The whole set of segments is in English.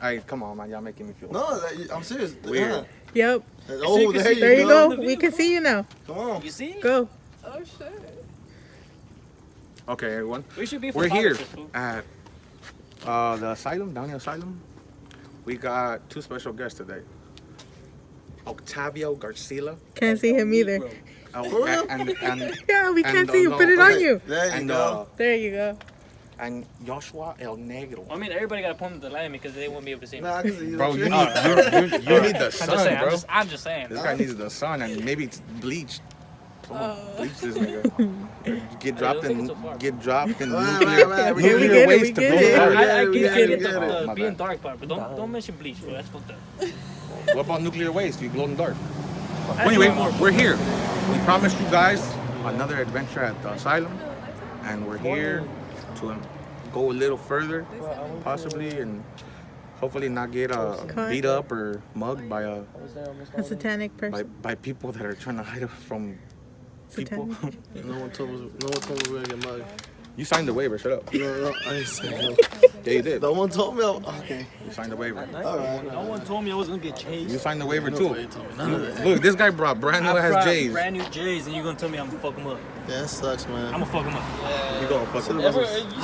Hey, come on, man. Y'all making me feel No, I'm serious. weird. Yep. Oh, There you go. We can see you now. Come on. You see? Go. Oh shit. Okay, everyone. We should be. We're here at the Asylum, down the Asylum. We got two special guests today. Octavio Garcia. Can't see him either. And Yeah, we can't see you. Put it on you. There you go. There you go. And Joshua El Negro. I mean, everybody got to point to the light because they won't be able to see me. Nah, I can see you. Bro, you need the sun, bro. I'm just saying. This guy needs the sun, and maybe it's bleached. Bleach this nigga. Get dropped in nuclear waste to blow the earth. I get it. the being dark part, but don't mention bleach, bro. That's fucked up. What about nuclear waste? You glow in the dark. Anyway, we're here. We promised you guys another adventure at the Asylum, and we're here to go a little further, possibly, and hopefully not get beat up or mugged by a satanic person. by people that are trying to hide us from people. No one told me we were gonna get mugged. You signed the waiver. Shut up. No, I didn't say no. Yeah, you did. No one told me. Okay. You signed the waiver. All right. No one told me I was gonna get chased. You signed the waiver too. Nobody told me none of that. Look, this guy brought brand new ass J's. Brand new J's, and you're gonna tell me I'm gonna fuck them up. Yeah, that sucks, man. I'm gonna fuck them up. You gonna fuck him. You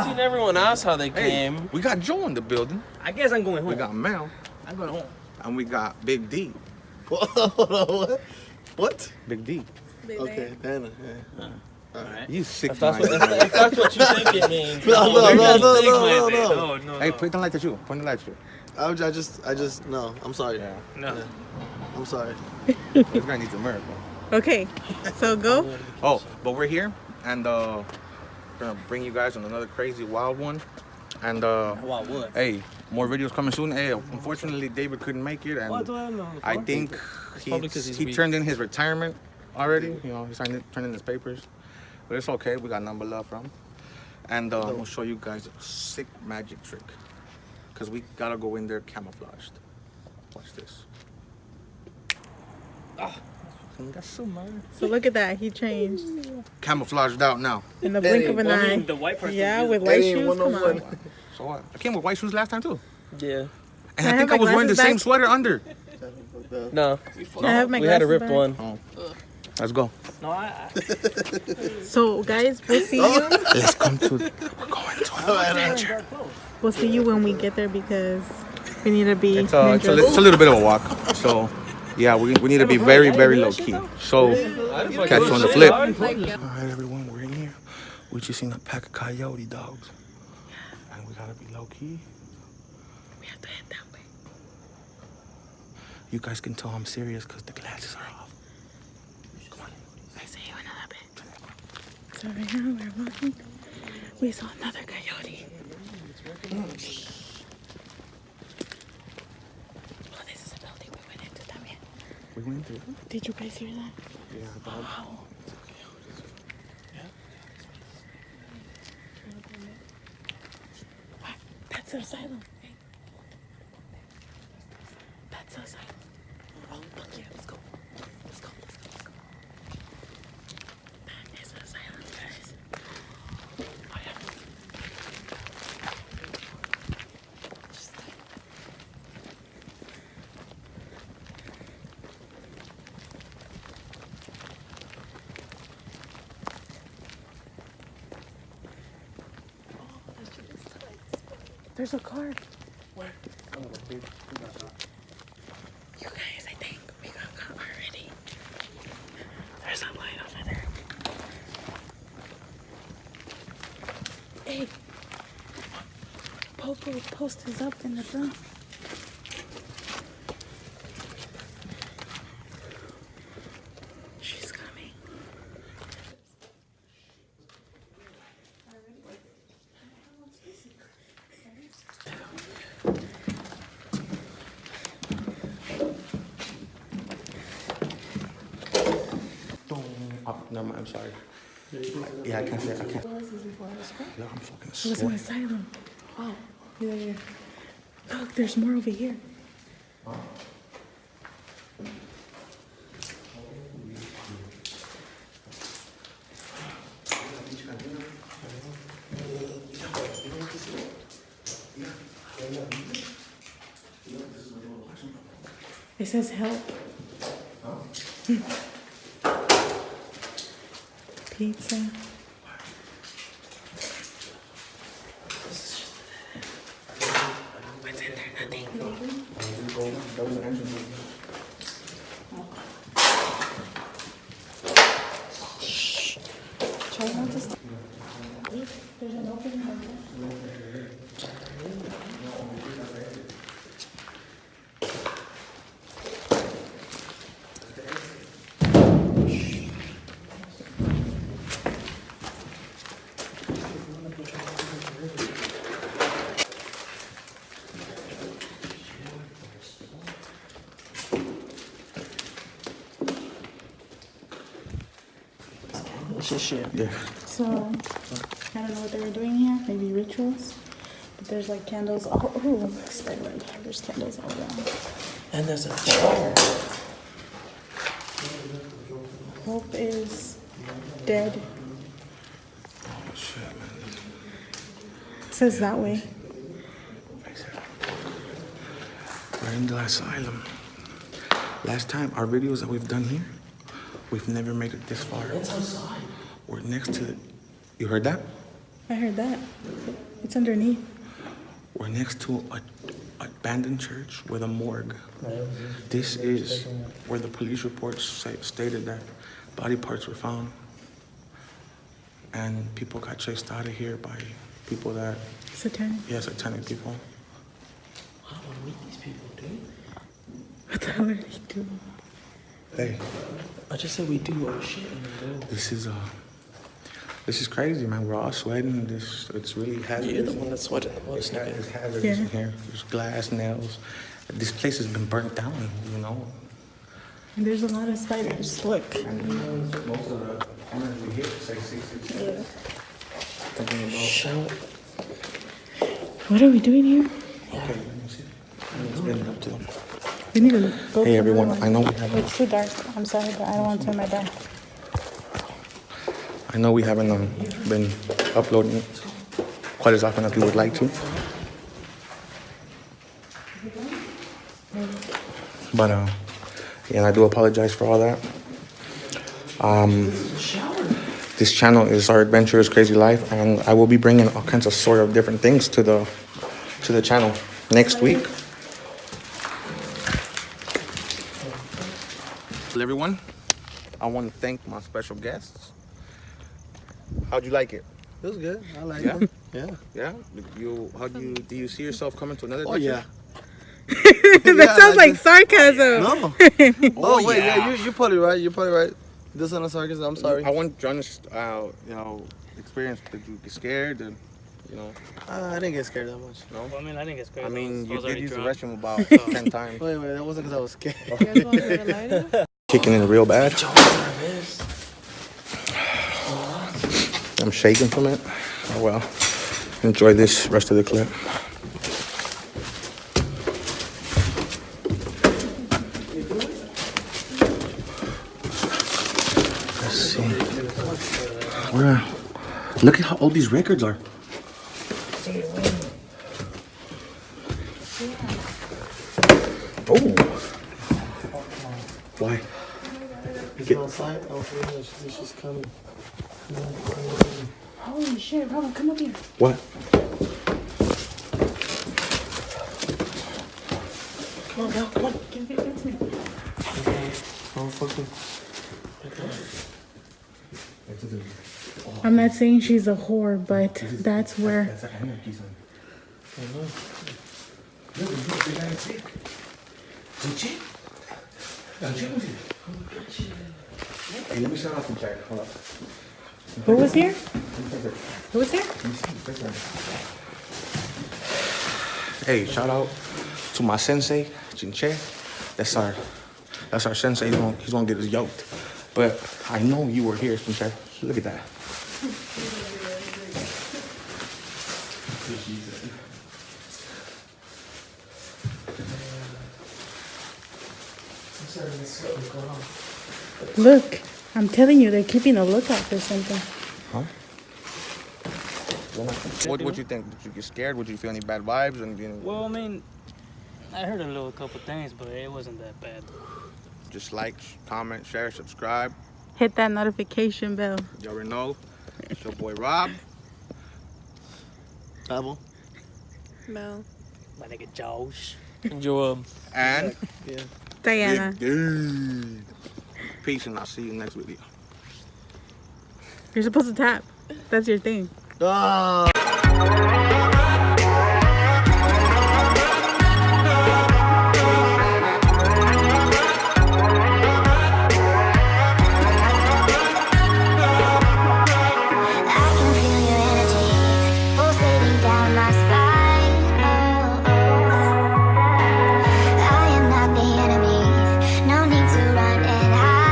seen everyone else how they Hey, came? we got Joe in the building. I guess I'm going home. We got Mel, I'm going home. and we got Big D. What? What? Big D. Okay, Dana. Yeah. Alright. You 6'9". If that's what you think it means. No. Hey, point the light at you. Point the light at you. I just, no. I'm sorry. Yeah. No. Yeah. I'm sorry. This guy needs a miracle. Okay, so go. Oh, but we're here, and gonna bring you guys on another crazy wild one. And Wow, what? hey, more videos coming soon. Hey, unfortunately David couldn't make it, and I think he turned in his retirement already. You know, turned in his papers, but it's okay. We got number love from him, and I'm gonna show you guys a sick magic trick, cause we gotta go in there camouflaged. Watch this. So look at that. He changed Camouflaged out now. in the blink of an eye. The white person. Yeah, with white shoes. Come on. So what? I came with white shoes last time too. Yeah. And I think I was wearing the same sweater under. No. I have my We had a glasses ripped back. one. Oh. Let's go. No, So guys, we'll see you. Let's come to. We're going to an adventure. We'll see you when we get there because we need to be. It's a little bit of a walk. So yeah, we need to be very, very low key. So catch you on the flip. All right, everyone, we're in here. We just seen a pack of coyote dogs, and we gotta be low key. We have to head that way. You guys can tell I'm serious because the glasses are off. Come on. I see you in a bit. So right now we're walking. We saw another coyote. Oh, this is a building we went into también. We went through. Did you guys hear that? Yeah, dog. Wow. What? That's the asylum. Hey. That's the asylum. Oh, look, yeah, let's go. Let's go. That is the asylum, guys. Oh, yeah. There's a car. Where? You guys, I think we got caught already. There's a light over there. Hey, Popo's post is up in the front. She's coming. No, I'm sorry. Yeah, I can't say it. I can't. Yeah, I'm fucking It was an sweating. asylum. Oh, yeah. Look, there's more over here. It says help. Pizza. What's in there? Nothing. Shh. Try not to stop. There's an opening over there. It's just shit. Yeah. So, I don't know what they were doing here. Maybe rituals. But there's like candles all. Oh, spiderweb. There's candles all around. And there's a chair. Hope is dead. Oh shit, man. It says that way. We're in the asylum. Last time, our videos that we've done here, we've never made it this far. It's outside. We're next to. You heard that? I heard that. It's underneath. We're next to a abandoned church with a morgue. This is where the police reports stated that body parts were found, and people got chased out of here by people that, Satanic. yeah, satanic people. I don't want to meet these people, dude. What the hell are they doing? Hey, I just said we do our shit and we do. this is crazy, man. We're all sweating. It's really hazardous. You're the one that's sweating the most, It's nigga. hazardous Yeah. in here. There's glass, nails. This place has been burnt down, you know. And there's a lot of spiders. Look. And most of the owners we hit say 666. Yeah. Thinking about. Shout. What are we doing here? Okay, let me see. Let's get it up to them. We need to go. Hey to everyone, another I one. know we haven't. It's too dark. I'm sorry, but I don't want to turn my back. I know we haven't been uploading quite as often as we would like to. But yeah, I do apologize for all that. This channel is Our Adventurous Crazy Life, and I will be bringing all kinds of sort of different things to the channel next week. Hello everyone, I want to thank my special guests. How'd you like it? It was good. I like Yeah? it. Yeah. Yeah? Do you see yourself coming to another Oh adventure? yeah. That sounds like sarcasm. No. Oh wait, yeah. You're probably right. You're probably right. This is not sarcasm. I'm sorry. I want to understand, experience. Did you get scared? I didn't get scared that much. No? Well, I mean, I didn't get scared. I mean, you was did already use the drunk. restroom about 10 times. Wait, that wasn't because I was scared. You guys want to get a lighter? Kicking in real bad. I'm shaking from it. Oh well. Enjoy this rest of the clip. Let's see. Look at how old these records are. Oh. Why? It's outside. Oh, she's coming. Holy shit, Robin, come up here. What? Come on, come on. Get to me. Oh, fucking. I'm not saying she's a whore, but that's where. That's an anarchy sign. Hey, let me shout out some chat. Hold up. Who was here? Who was here? Hey, shout out to my sensei, Chinche. That's our sensei. He's gonna get us yoked. But I know you were here, Chinche. Look at that. Look, I'm telling you, they're keeping a lookout for something. Huh? What would you think? Did you get scared? Would you feel any bad vibes? Well, I mean, I heard a little couple things, but it wasn't that bad. Just like, comment, share, subscribe. Hit that notification bell. You already know. It's your boy Rob. Apple. Bell. My nigga Josh. And your And Diana. Peace, and I'll see you next video. You're supposed to tap. That's your thing. Ah. I can feel your energy pulsating down my spine.